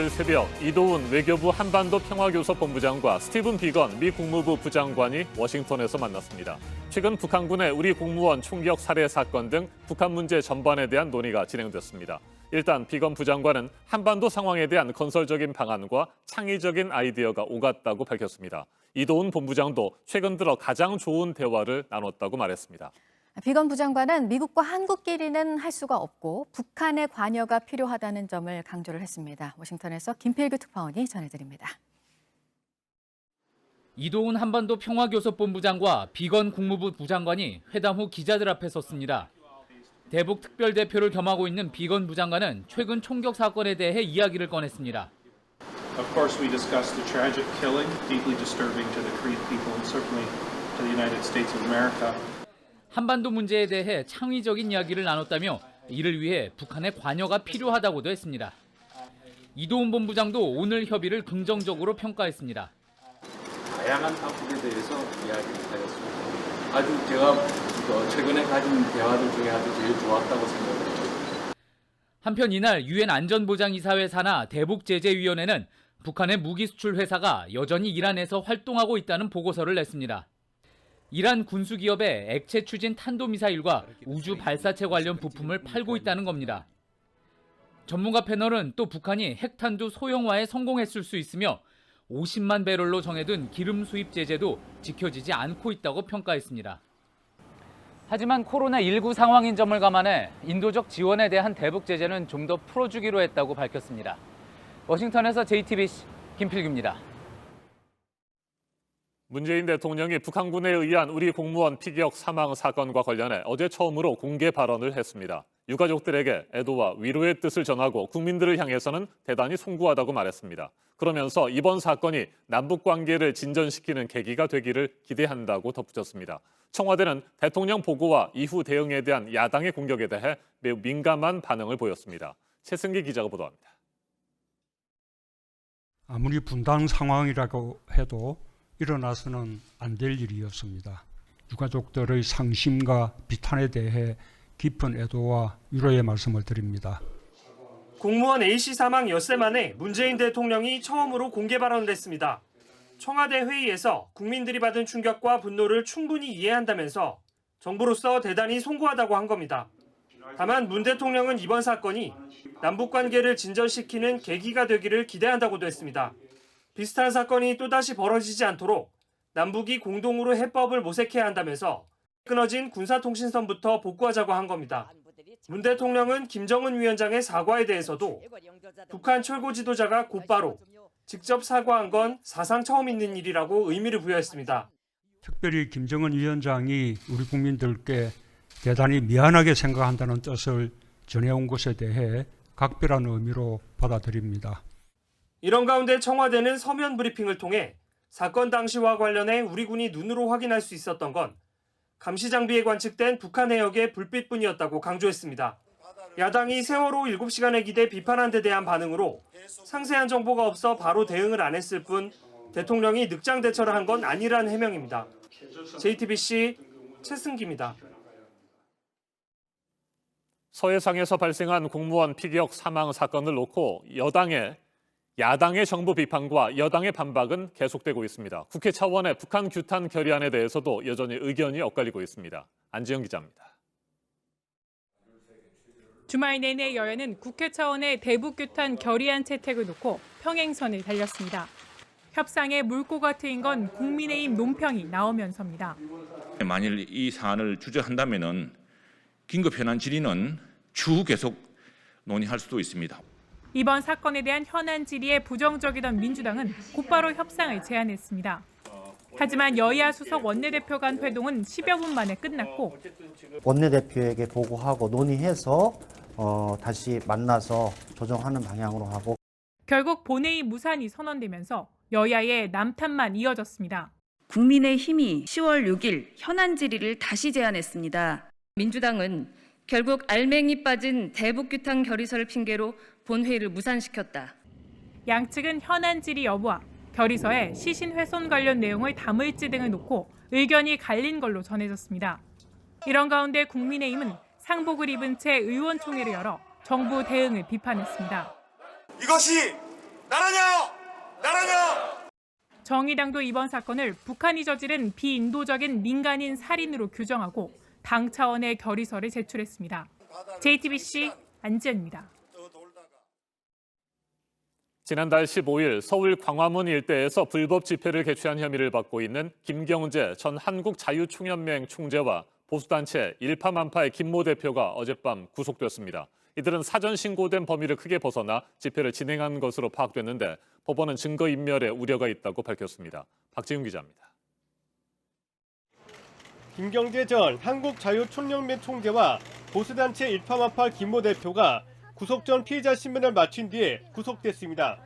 오늘 새벽 이도훈 외교부 한반도 평화교섭본부장과 스티븐 비건 미 국무부 부장관이 워싱턴에서 만났습니다. 최근 북한군의 우리 공무원 총격 살해 사건 등 북한 문제 전반에 대한 논의가 진행됐습니다. 일단 비건 부장관은 한반도 상황에 대한 건설적인 방안과 창의적인 아이디어가 오갔다고 밝혔습니다. 이도훈 본부장도 최근 들어 가장 좋은 대화를 나눴다고 말했습니다. 비건 부장관은 미국과 한국끼리는 할 수가 없고 북한의 관여가 필요하다는 점을 강조를 했습니다. 워싱턴에서 김필규 특파원이 전해드립니다. 이도훈 한반도 평화교섭본부장과 비건 국무부 부장관이 회담 후 기자들 앞에 섰습니다. 대북 특별대표를 겸하고 있는 비건 부장관은 최근 총격 사건에 대해 이야기를 꺼냈습니다. Of course, we discussed the tragic killing, deeply disturbing to the Korean people and certainly to the United States of America. 한반도 문제에 대해 창의적인 이야기를 나눴다며 이를 위해 북한의 관여가 필요하다고도 했습니다. 이도훈 본부장도 오늘 협의를 긍정적으로 평가했습니다. 다양한 파국에 대해서 이야기를 하였습니다. 아주 제가 최근에 가진 대화들 중에 아주 제일 좋았다고 생각합니다. 한편 이날 유엔 안전보장이사회 산하 대북제재위원회는 북한의 무기 수출 회사가 여전히 이란에서 활동하고 있다는 보고서를 냈습니다. 이란 군수기업에 액체 추진 탄도미사일과 우주 발사체 관련 부품을 팔고 있다는 겁니다. 전문가 패널은 또 북한이 핵탄두 소형화에 성공했을 수 있으며 50만 배럴로 정해둔 기름 수입 제재도 지켜지지 않고 있다고 평가했습니다. 하지만 코로나19 상황인 점을 감안해 인도적 지원에 대한 대북 제재는 좀 더 풀어주기로 했다고 밝혔습니다. 워싱턴에서 JTBC 김필규입니다. 문재인 대통령이 북한군에 의한 우리 공무원 피격 사망 사건과 관련해 어제 처음으로 공개 발언을 했습니다. 유가족들에게 애도와 위로의 뜻을 전하고 국민들을 향해서는 대단히 송구하다고 말했습니다. 그러면서 이번 사건이 남북관계를 진전시키는 계기가 되기를 기대한다고 덧붙였습니다. 청와대는 대통령 보고와 이후 대응에 대한 야당의 공격에 대해 매우 민감한 반응을 보였습니다. 최승기 기자가 보도합니다. 아무리 분단 상황이라고 해도 일어나서는 안 될 일이었습니다. 유가족들의 상심과 비탄에 대해 깊은 애도와 위로의 말씀을 드립니다. 공무원 A씨 사망 엿새 만에 문재인 대통령이 처음으로 공개 발언을 했습니다. 청와대 회의에서 국민들이 받은 충격과 분노를 충분히 이해한다면서 정부로서 대단히 송구하다고 한 겁니다. 다만 문 대통령은 이번 사건이 남북관계를 진전시키는 계기가 되기를 기대한다고도 했습니다. 비슷한 사건이 또다시 벌어지지 않도록 남북이 공동으로 해법을 모색해야 한다면서 끊어진 군사통신선부터 복구하자고 한 겁니다. 문 대통령은 김정은 위원장의 사과에 대해서도 북한 최고 지도자가 곧바로 직접 사과한 건 사상 처음 있는 일이라고 의미를 부여했습니다. 특별히 김정은 위원장이 우리 국민들께 대단히 미안하게 생각한다는 뜻을 전해온 것에 대해 각별한 의미로 받아들입니다. 이런 가운데 청와대는 서면 브리핑을 통해 사건 당시와 관련해 우리 군이 눈으로 확인할 수 있었던 건 감시 장비에 관측된 북한 해역의 불빛뿐이었다고 강조했습니다. 야당이 세월호 7시간의 기대 비판한 데 대한 반응으로 상세한 정보가 없어 바로 대응을 안 했을 뿐 대통령이 늑장 대처를 한 건 아니라는 해명입니다. JTBC 최승기입니다. 서해상에서 발생한 공무원 피격 사망 사건을 놓고 야당의 정부 비판과 여당의 반박은 계속되고 있습니다. 국회 차원의 북한 규탄 결의안에 대해서도 여전히 의견이 엇갈리고 있습니다. 안지영 기자입니다. 주말 내내 여야는 국회 차원의 대북 규탄 결의안 채택을 놓고 평행선을 달렸습니다. 협상에 물꼬가 트인 건 국민의힘 논평이 나오면서입니다. 만일 이 사안을 주저한다면은 긴급 현안 질의는 추후 계속 논의할 수도 있습니다. 이번 사건에 대한 현안 질의에 부정적이던 민주당은 곧바로 협상을 제안했습니다. 하지만 여야 수석 원내대표 간 회동은 10여 분 만에 끝났고 원내대표에게 보고하고 논의해서 다시 만나서 조정하는 방향으로 하고 결국 본회의 무산이 선언되면서 여야의 남탓만 이어졌습니다. 국민의힘이 10월 6일 현안 질의를 다시 제안했습니다. 민주당은 결국 알맹이 빠진 대북규탄 결의서를 핑계로 본회의를 무산시켰다. 양측은 현안 질의 여부와 결의서에 시신 훼손 관련 내용을 담을지 등을 놓고 의견이 갈린 걸로 전해졌습니다. 이런 가운데 국민의힘은 상복을 입은 채 의원총회를 열어 정부 대응을 비판했습니다. 이것이 나라냐? 정의당도 이번 사건을 북한이 저지른 비인도적인 민간인 살인으로 규정하고 당 차원의 결의서를 제출했습니다. JTBC 안지연입니다. 지난달 15일 서울 광화문 일대에서 불법 집회를 개최한 혐의를 받고 있는 김경재 전 한국자유총연맹 총재와 보수단체 일파만파의 김모 대표가 어젯밤 구속됐습니다. 이들은 사전 신고된 범위를 크게 벗어나 집회를 진행한 것으로 파악됐는데 법원은 증거인멸에 우려가 있다고 밝혔습니다. 박지훈 기자입니다. 김경재 전 한국자유총연맹 총재와 보수단체 일파만파 김모 대표가 구속 전 피의자 신분을 마친 뒤에 구속됐습니다.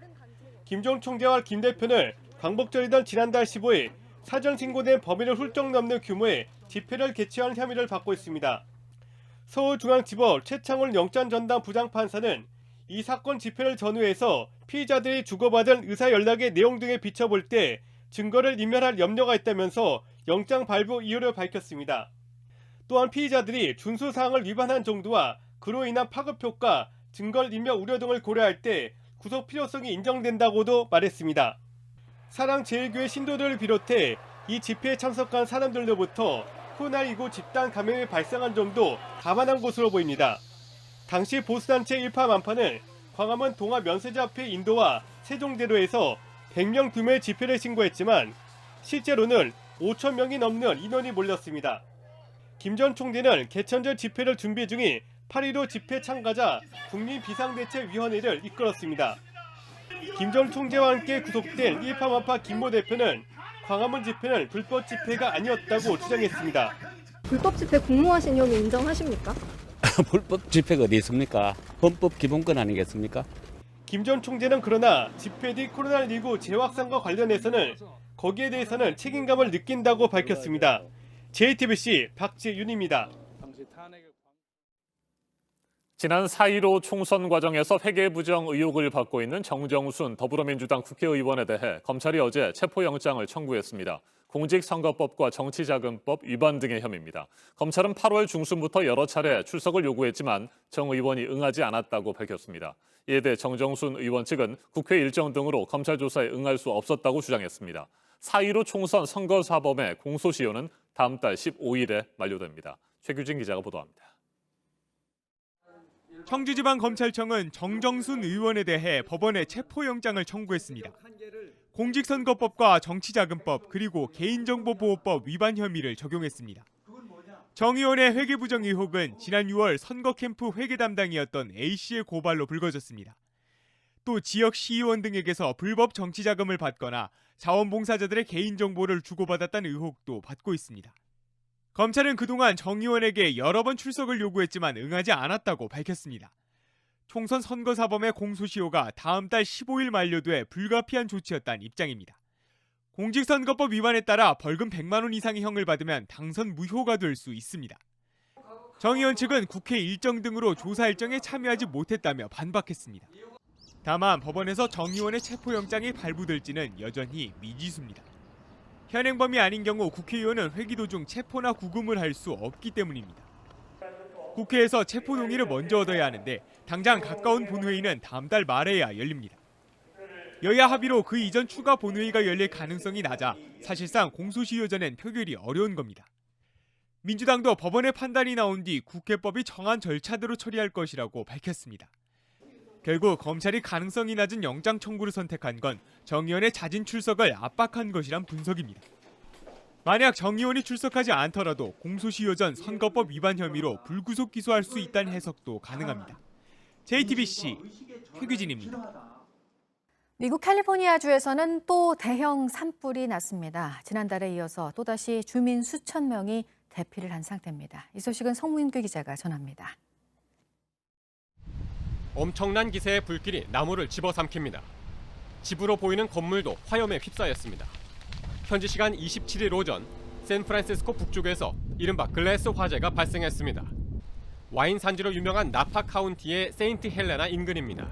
김 전 총재와 김 대표는 광복절이던 지난달 15일 사전 신고된 범위를 훌쩍 넘는 규모의 집회를 개최한 혐의를 받고 있습니다. 서울중앙지법 최창훈 영장전담 부장판사는 이 사건 집회를 전후해서 피의자들이 주고받은 의사 연락의 내용 등에 비춰볼 때 증거를 인멸할 염려가 있다면서 영장 발부 이유를 밝혔습니다. 또한 피의자들이 준수사항을 위반한 정도와 그로 인한 파급효과, 증거 인멸 우려 등을 고려할 때 구속 필요성이 인정된다고도 말했습니다. 사랑제일교회 신도들을 비롯해 이 집회에 참석한 사람들로부터 코로나19 집단 감염이 발생한 점도 감안한 것으로 보입니다. 당시 보수단체 일파만파는 광화문 동아면세점 앞의 인도와 세종대로에서 100명 규모의 집회를 신고했지만 실제로는 5,000명이 넘는 인원이 몰렸습니다. 김 전 총재는 개천절 집회를 준비 중인 8.15 집회 참가자 국민비상대책위원회를 이끌었습니다. 김 전 총재와 함께 구속된 일파만파 김모 대표는 광화문 집회는 불법 집회가 아니었다고 주장했습니다. 불법 집회 공모하신 혐의 인정하십니까? 불법 집회가 어디 있습니까? 헌법 기본권 아니겠습니까? 김 전 총재는 그러나 집회 뒤 코로나19 재확산과 관련해서는 거기에 대해서는 책임감을 느낀다고 밝혔습니다. JTBC 박지윤입니다. 지난 4.15 총선 과정에서 회계부정 의혹을 받고 있는 정정순 더불어민주당 국회의원에 대해 검찰이 어제 체포영장을 청구했습니다. 공직선거법과 정치자금법 위반 등의 혐의입니다. 검찰은 8월 중순부터 여러 차례 출석을 요구했지만 정 의원이 응하지 않았다고 밝혔습니다. 이에 대해 정정순 의원 측은 국회 일정 등으로 검찰 조사에 응할 수 없었다고 주장했습니다. 4.15 총선 선거사범의 공소시효는 다음 달 15일에 만료됩니다. 최규진 기자가 보도합니다. 청주지방검찰청은 정정순 의원에 대해 법원에 체포영장을 청구했습니다. 공직선거법과 정치자금법 그리고 개인정보보호법 위반 혐의를 적용했습니다. 정 의원의 회계부정 의혹은 지난 6월 선거 캠프 회계 담당이었던 A씨의 고발로 불거졌습니다. 또 지역 시의원 등에게서 불법 정치자금을 받거나 자원봉사자들의 개인정보를 주고받았다는 의혹도 받고 있습니다. 검찰은 그동안 정 의원에게 여러 번 출석을 요구했지만 응하지 않았다고 밝혔습니다. 총선 선거사범의 공소시효가 다음 달 15일 만료돼 불가피한 조치였다는 입장입니다. 공직선거법 위반에 따라 벌금 100만 원 이상의 형을 받으면 당선 무효가 될 수 있습니다. 정 의원 측은 국회 일정 등으로 조사 일정에 참여하지 못했다며 반박했습니다. 다만 법원에서 정 의원의 체포영장이 발부될지는 여전히 미지수입니다. 현행범이 아닌 경우 국회의원은 회기 도중 체포나 구금을 할 수 없기 때문입니다. 국회에서 체포 동의를 먼저 얻어야 하는데 당장 가까운 본회의는 다음 달 말에야 열립니다. 여야 합의로 그 이전 추가 본회의가 열릴 가능성이 낮아 사실상 공소시효 전엔 표결이 어려운 겁니다. 민주당도 법원의 판단이 나온 뒤 국회법이 정한 절차대로 처리할 것이라고 밝혔습니다. 결국 검찰이 가능성이 낮은 영장 청구를 선택한 건 정 의원의 자진 출석을 압박한 것이란 분석입니다. 만약 정 의원이 출석하지 않더라도 공소시효 전 선거법 위반 혐의로 불구속 기소할 수 있다는 해석도 가능합니다. JTBC 최규진입니다. 미국 캘리포니아주에서는 또 대형 산불이 났습니다. 지난달에 이어서 또다시 주민 수천 명이 대피를 한 상태입니다. 이 소식은 성문규 기자가 전합니다. 엄청난 기세의 불길이 나무를 집어삼킵니다. 집으로 보이는 건물도 화염에 휩싸였습니다. 현지 시간 27일 오전 샌프란시스코 북쪽에서 이른바 글래스 화재가 발생했습니다. 와인 산지로 유명한 나파 카운티의 세인트 헬레나 인근입니다.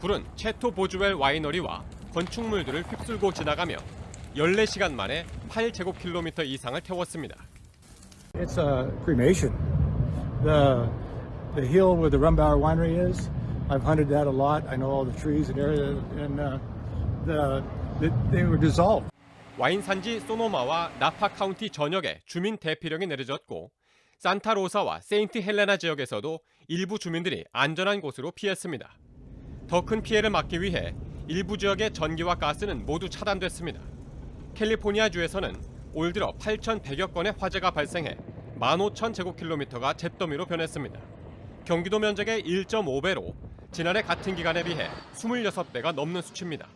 불은 체토 보주웰 와이너리와 건축물들을 휩쓸고 지나가며 14시간 만에 8제곱킬로미터 이상을 태웠습니다. It's a cremation. The hill where the Rumbower Winery is I've hunted that a lot. I know all the trees and area, and they were dissolved. 와인 산지 소노마와 나파 카운티 전역에 주민 대피령이 내려졌고 산타로사와 세인트 헬레나 지역에서도 일부 주민들이 안전한 곳으로 피했습니다. 더 큰 피해를 막기 위해 일부 지역의 전기와 가스는 모두 차단됐습니다. 캘리포니아주에서는 올 들어 8,100여 건의 화재가 발생해 15,000제곱킬로미터가 잿더미로 변했습니다. 경기도 면적의 1.5배로 지난해 같은 기간에 비해 26배가 넘는 수치입니다.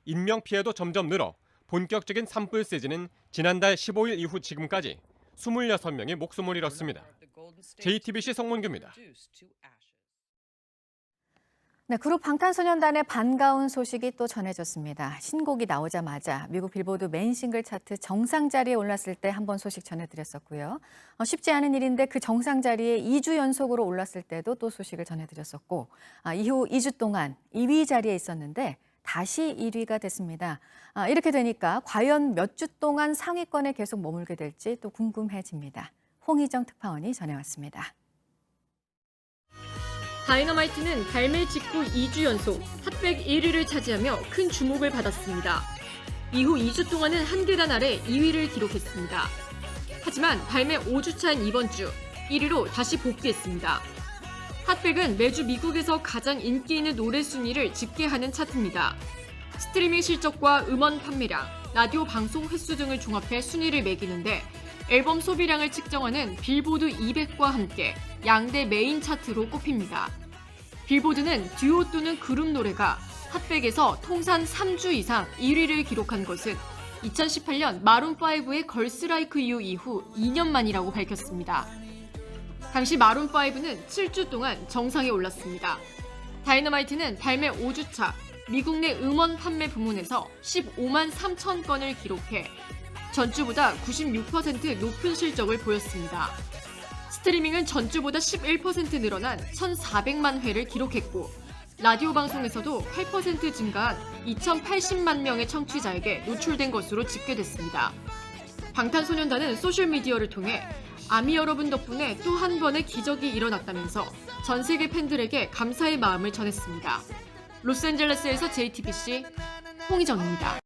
인명피해도 점점 늘어 본격적인 산불 시즌은 지난달 15일 이후 지금까지 26명이 목숨을 잃었습니다. JTBC 성문규입니다. 네, 그룹 방탄소년단의 반가운 소식이 또 전해졌습니다. 신곡이 나오자마자 미국 빌보드 메인 싱글 차트 정상 자리에 올랐을 때 한 번 소식 전해드렸었고요. 쉽지 않은 일인데 그 정상 자리에 2주 연속으로 올랐을 때도 또 소식을 전해드렸었고 이후 2주 동안 2위 자리에 있었는데 다시 1위가 됐습니다. 이렇게 되니까 과연 몇 주 동안 상위권에 계속 머물게 될지 또 궁금해집니다. 홍희정 특파원이 전해왔습니다. 다이너마이트는 발매 직후 2주 연속 핫백 1위를 차지하며 큰 주목을 받았습니다. 이후 2주 동안은 한 계단 아래 2위를 기록했습니다. 하지만 발매 5주차인 이번 주 1위로 다시 복귀했습니다. 핫백은 매주 미국에서 가장 인기 있는 노래 순위를 집계하는 차트입니다. 스트리밍 실적과 음원 판매량, 라디오 방송 횟수 등을 종합해 순위를 매기는데 앨범 소비량을 측정하는 빌보드 200과 함께 양대 메인 차트로 꼽힙니다. 빌보드는 듀오 또는 그룹 노래가 핫백에서 통산 3주 이상 1위를 기록한 것은 2018년 마룬5의 걸스 라이크 유 이후 2년 만이라고 밝혔습니다. 당시 마룬5는 7주 동안 정상에 올랐습니다. 다이너마이트는 발매 5주차 미국 내 음원 판매 부문에서 15만 3천 건을 기록해 전주보다 96% 높은 실적을 보였습니다. 스트리밍은 전주보다 11% 늘어난 1,400만 회를 기록했고 라디오 방송에서도 8% 증가한 2,080만 명의 청취자에게 노출된 것으로 집계됐습니다. 방탄소년단은 소셜미디어를 통해 아미 여러분 덕분에 또 한 번의 기적이 일어났다면서 전 세계 팬들에게 감사의 마음을 전했습니다. 로스앤젤레스에서 JTBC 홍희정입니다.